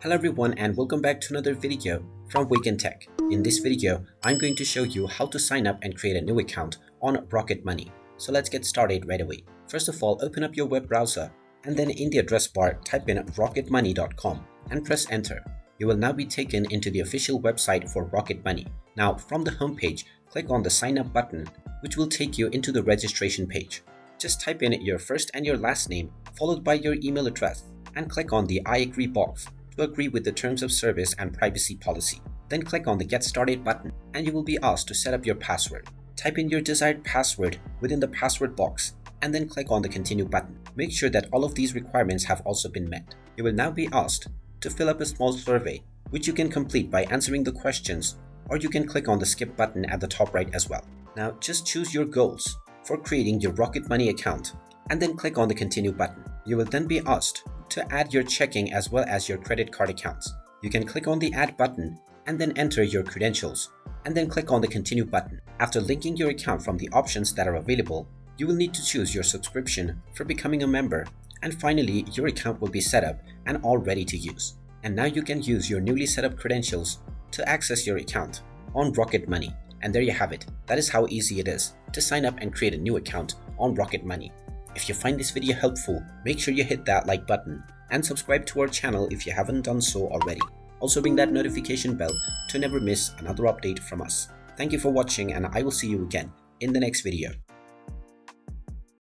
Hello everyone and welcome back to another video from Wake&Tech. In this video, I'm going to show you how to sign up and create a new account on Rocket Money. So let's get started right away. First of all, open up your web browser and then in the address bar, type in rocketmoney.com and press enter. You will now be taken into the official website for Rocket Money. Now, from the homepage, click on the sign up button, which will take you into the registration page. Just type in your first and your last name, followed by your email address, and click on the I agree box to agree with the terms of service and privacy policy. Then click on the Get Started button and you will be asked to set up your password. Type in your desired password within the password box and then click on the Continue button. Make sure that all of these requirements have also been met. You will now be asked to fill up a small survey, which you can complete by answering the questions, or you can click on the Skip button at the top right as well. Now just choose your goals for creating your Rocket Money account and then click on the Continue button. You will then be asked to add your checking as well as your credit card accounts. You can click on the Add button and then enter your credentials and then click on the Continue button. After linking your account from the options that are available, you will need to choose your subscription for becoming a member, and finally your account will be set up and all ready to use. And now you can use your newly set up credentials to access your account on Rocket Money. And there you have it. That is how easy it is to sign up and create a new account on Rocket Money. If you find this video helpful, make sure you hit that like button and subscribe to our channel if you haven't done so already. Also ring that notification bell to never miss another update from us. Thank you for watching and I will see you again in the next video.